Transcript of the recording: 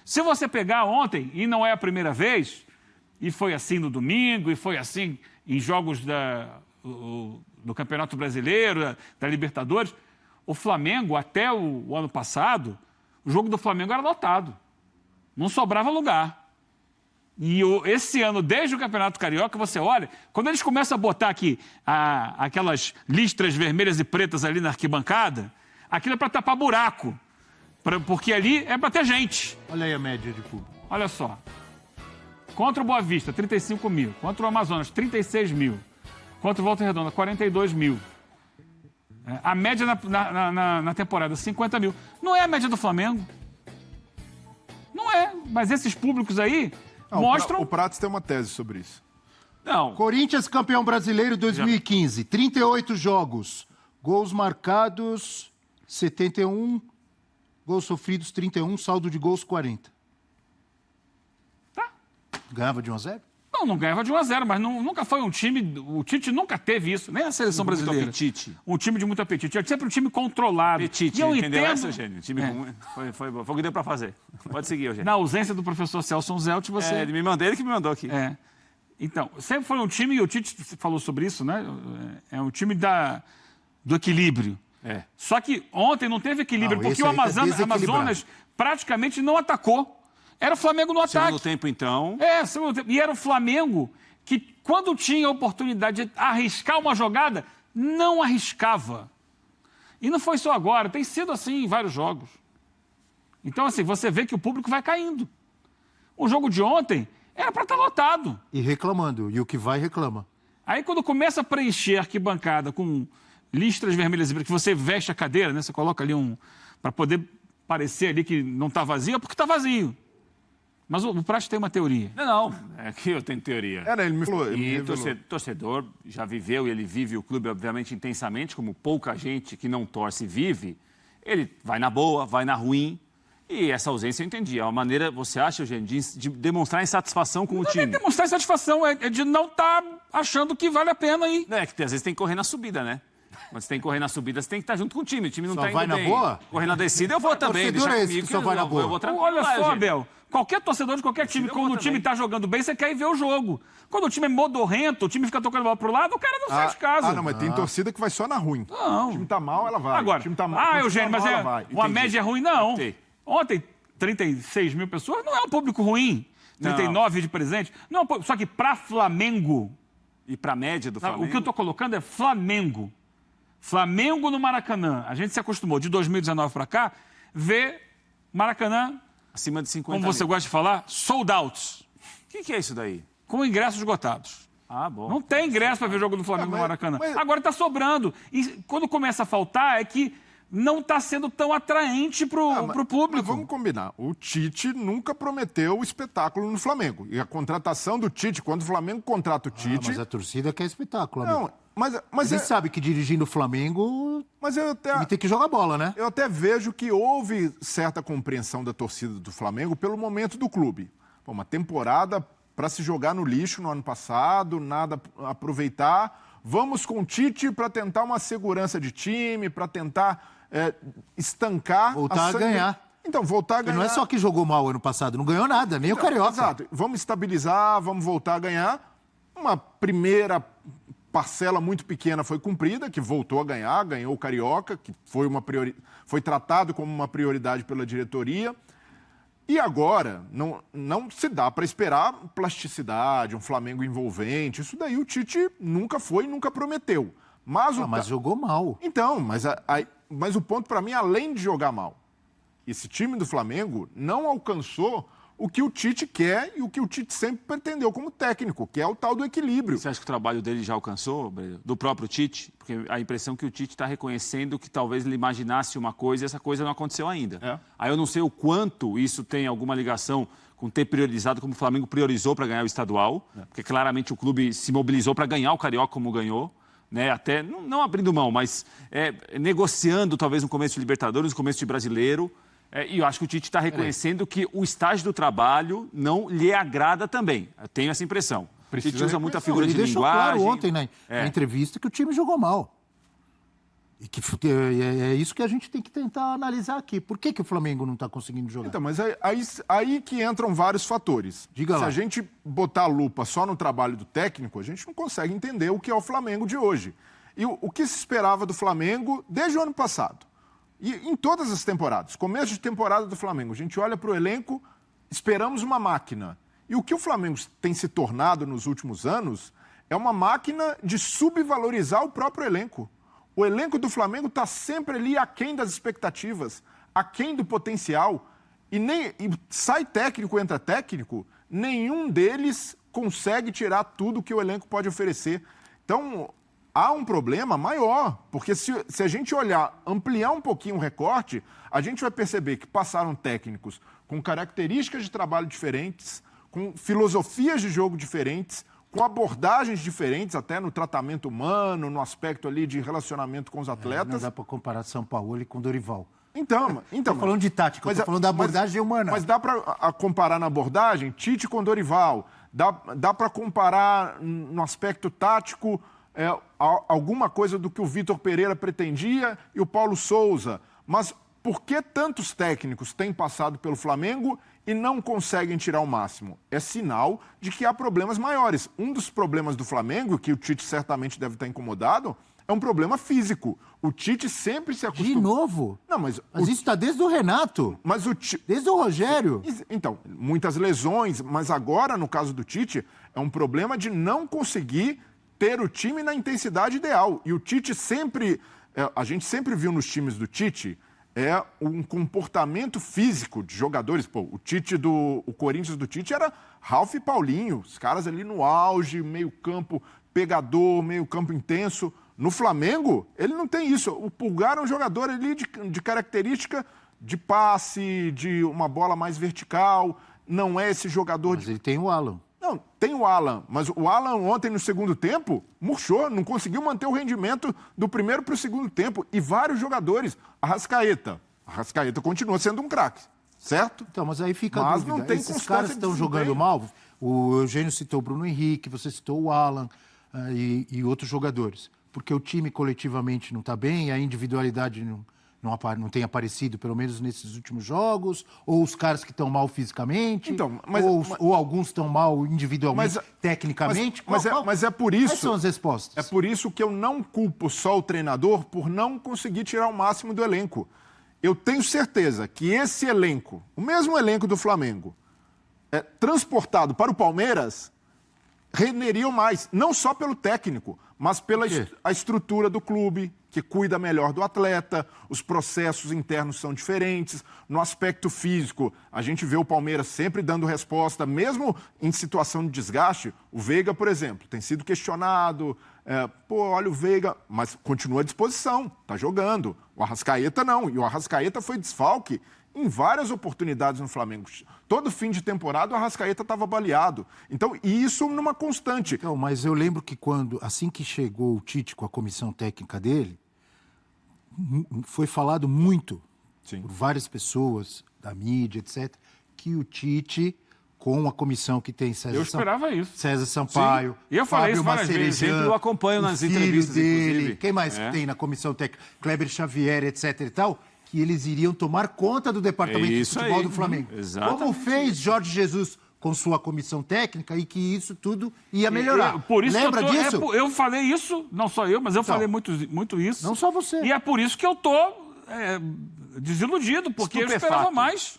Se você pegar ontem, e não é a primeira vez, e foi assim no domingo, e foi assim em jogos do Campeonato Brasileiro, da Libertadores, o Flamengo, até o ano passado, o jogo do Flamengo era lotado. Não sobrava lugar. E esse ano, desde o Campeonato Carioca, você olha, quando eles começam a botar aqui aquelas listras vermelhas e pretas ali na arquibancada, aquilo é para tapar buraco, porque ali é para ter gente. Olha aí a média de público. Olha só. Contra o Boa Vista, 35 mil. Contra o Amazonas, 36 mil. Contra o Volta Redonda, 42 mil. A média na temporada, 50 mil. Não é a média do Flamengo. Não é. Mas esses públicos aí mostram... O Prates tem uma tese sobre isso. Não. Corinthians campeão brasileiro 2015. 38 jogos. Gols marcados, 71. Gols sofridos, 31. Saldo de gols, 40. Tá. Ganhava de 1-0? Não ganhava de 1-0, mas nunca foi um time... O Tite nunca teve isso, nem a seleção brasileira. Muito apetite. Um time de muito apetite. É sempre um time controlado. Apetite, e eu entendeu entendo... essa, Eugênio? Foi o que deu pra fazer. Pode seguir, Eugênio. Na ausência do professor Celso Zelt, você... Ele que me mandou aqui. Então, sempre foi um time, e o Tite falou sobre isso, né? É um time do equilíbrio. Só que ontem não teve equilíbrio, porque o Amazonas praticamente não atacou. Era o Flamengo no ataque. Segundo tempo, então. Segundo tempo. E era o Flamengo que, quando tinha a oportunidade de arriscar uma jogada, não arriscava. E não foi só agora, tem sido assim em vários jogos. Então, assim, você vê que o público vai caindo. O jogo de ontem era para estar lotado. E reclamando. E o que vai, reclama. Aí, quando começa a preencher a arquibancada com listras vermelhas, que você veste a cadeira, né? Você coloca ali para poder parecer ali que não está vazio, é porque está vazio. Mas o Prates tem uma teoria. Não, é que eu tenho teoria. Ele me falou. E torcedor já viveu e ele vive o clube, obviamente, intensamente, como pouca gente que não torce vive. Ele vai na boa, vai na ruim. E essa ausência eu entendi. É uma maneira, você acha, Eugênio, de demonstrar insatisfação com o time? Não é demonstrar insatisfação, é de não estar achando que vale a pena ir. É que às vezes tem que correr na subida, né? Quando você tem que correr na subida, você tem que estar junto com o time. O time não está indo bem. Só vai na boa? Correr na descida, eu vou também. Torcedor é esse que só vai na boa. Olha só, Abel. Qualquer torcedor de qualquer time, quando o time está jogando bem, você quer ir ver o jogo. Quando o time é modorrento, o time fica tocando a bola pro lado, o cara não sai de casa. Não, mas tem torcida que vai só na ruim. Não. O time tá mal, ela vai. Agora, o time tá mal, Eugênio, mas uma média ruim, não. Ontem, 36 mil pessoas, não é um público ruim. 39 de presente. Não, só que para Flamengo... E para a média do Flamengo? O que eu estou colocando é Flamengo. Flamengo no Maracanã. A gente se acostumou, de 2019 para cá, ver Maracanã... Acima de 50 como você gosta de falar, sold outs. O que é isso daí? Com ingressos esgotados. Bom. Não tem ingresso para ver o jogo do Flamengo no Maracanã. Agora está sobrando. E quando começa a faltar, é que não está sendo tão atraente para o público. Mas vamos combinar. O Tite nunca prometeu o espetáculo no Flamengo. E a contratação do Tite, quando o Flamengo contrata o Tite... mas a torcida quer espetáculo, amigo. Não, mas Ele sabe que dirigindo o Flamengo... ele tem que jogar bola, né? Eu até vejo que houve certa compreensão da torcida do Flamengo pelo momento do clube. Uma temporada para se jogar no lixo no ano passado, nada a aproveitar. Vamos com o Tite para tentar uma segurança de time, para tentar estancar... Voltar a ganhar. Então, voltar a ganhar. Não é só que jogou mal ano passado, não ganhou nada, nem o Carioca. Exato. Vamos estabilizar, vamos voltar a ganhar. Uma primeira parcela muito pequena foi cumprida, que voltou a ganhar, ganhou o Carioca, que foi tratado como uma prioridade pela diretoria. E agora, não se dá para esperar plasticidade, um Flamengo envolvente. Isso daí o Tite nunca foi e nunca prometeu. Mas jogou mal. Então, mas o ponto para mim, além de jogar mal, esse time do Flamengo não alcançou o que o Tite quer e o que o Tite sempre pretendeu como técnico, que é o tal do equilíbrio. Você acha que o trabalho dele já alcançou, do próprio Tite? Porque a impressão que o Tite está reconhecendo que talvez ele imaginasse uma coisa e essa coisa não aconteceu ainda. Aí eu não sei o quanto isso tem alguma ligação com ter priorizado como o Flamengo priorizou para ganhar o estadual, porque claramente o clube se mobilizou para ganhar o Carioca como ganhou. Né, até não abrindo mão, mas negociando talvez no começo de Libertadores, no começo de Brasileiro. E eu acho que o Tite está reconhecendo que o estágio do trabalho não lhe agrada também. Eu tenho essa impressão. O Tite usa muita figura de linguagem. Ele deixou claro ontem na entrevista que o time jogou mal. E que é isso que a gente tem que tentar analisar aqui. Por que o Flamengo não está conseguindo jogar? Então, mas aí que entram vários fatores. Diga lá. Se a gente botar a lupa só no trabalho do técnico, a gente não consegue entender o que é o Flamengo de hoje. E o que se esperava do Flamengo desde o ano passado. E em todas as temporadas. Começo de temporada do Flamengo. A gente olha para o elenco, esperamos uma máquina. E o que o Flamengo tem se tornado nos últimos anos é uma máquina de subvalorizar o próprio elenco. O elenco do Flamengo está sempre ali aquém das expectativas, aquém do potencial. E sai técnico, entra técnico, nenhum deles consegue tirar tudo que o elenco pode oferecer. Então, há um problema maior, porque se a gente olhar, ampliar um pouquinho o recorte, a gente vai perceber que passaram técnicos com características de trabalho diferentes, com filosofias de jogo diferentes, com abordagens diferentes, até no tratamento humano, no aspecto ali de relacionamento com os atletas. Não dá para comparar São Paulo com Dorival. Então Estou falando de tática, estou falando da abordagem humana. Mas dá para comparar na abordagem Tite com Dorival, dá para comparar no aspecto tático alguma coisa do que o Vitor Pereira pretendia e o Paulo Souza. Mas por que tantos técnicos têm passado pelo Flamengo e não conseguem tirar o máximo? É sinal de que há problemas maiores. Um dos problemas do Flamengo, que o Tite certamente deve estar incomodado, é um problema físico. O Tite sempre se acostuma... De novo? Não, mas isso está desde o Renato. Desde o Rogério. Então, muitas lesões, mas agora, no caso do Tite, é um problema de não conseguir ter o time na intensidade ideal. E o Tite sempre... a gente sempre viu nos times do Tite... um comportamento físico de jogadores. Pô, o Corinthians do Tite era Ralf e Paulinho, os caras ali no auge, meio campo pegador, meio campo intenso. No Flamengo, ele não tem isso. O Pulgar é um jogador ali de característica de passe, de uma bola mais vertical, não é esse jogador... Mas ele tem o Alan. Não, tem o Alan, mas o Alan ontem no segundo tempo murchou, não conseguiu manter o rendimento do primeiro para o segundo tempo. E vários jogadores. Arrascaeta continua sendo um craque, certo? Então, mas aí fica a dúvida. Não tem Esses caras estão jogando mal. O Eugênio citou o Bruno Henrique, você citou o Alan e outros jogadores. Porque o time coletivamente não está bem, a individualidade não tem aparecido, pelo menos nesses últimos jogos, ou os caras que estão mal fisicamente, então, ou alguns estão mal individualmente, tecnicamente. Mas é por isso... Quais são as respostas? É por isso que eu não culpo só o treinador por não conseguir tirar o máximo do elenco. Eu tenho certeza que esse elenco, o mesmo elenco do Flamengo, transportado para o Palmeiras, renderiam mais, não só pelo técnico, mas pela a estrutura do clube, que cuida melhor do atleta, os processos internos são diferentes. No aspecto físico, a gente vê o Palmeiras sempre dando resposta, mesmo em situação de desgaste. O Veiga, por exemplo, tem sido questionado. Olha o Veiga, mas continua à disposição, está jogando. O Arrascaeta não, e o Arrascaeta foi desfalque em várias oportunidades no Flamengo. Todo fim de temporada o Arrascaeta estava baleado. Então, e isso numa constante. Então, mas eu lembro que assim que chegou o Tite com a comissão técnica dele, foi falado muito por várias pessoas da mídia, etc., que o Tite, com a comissão que tem César Sampaio, e eu falei isso várias vezes, sempre eu acompanho nas entrevistas, dele, inclusive. Quem mais tem na comissão técnica? Kleber Xavier, etc. e tal, que eles iriam tomar conta do departamento de futebol do Flamengo. Como fez Jorge Jesus com sua comissão técnica e que isso tudo ia melhorar. Lembra disso? Eu falei isso, não só eu, mas eu falei muito isso. Não só você. E é por isso que eu estou desiludido, porque eu esperava mais.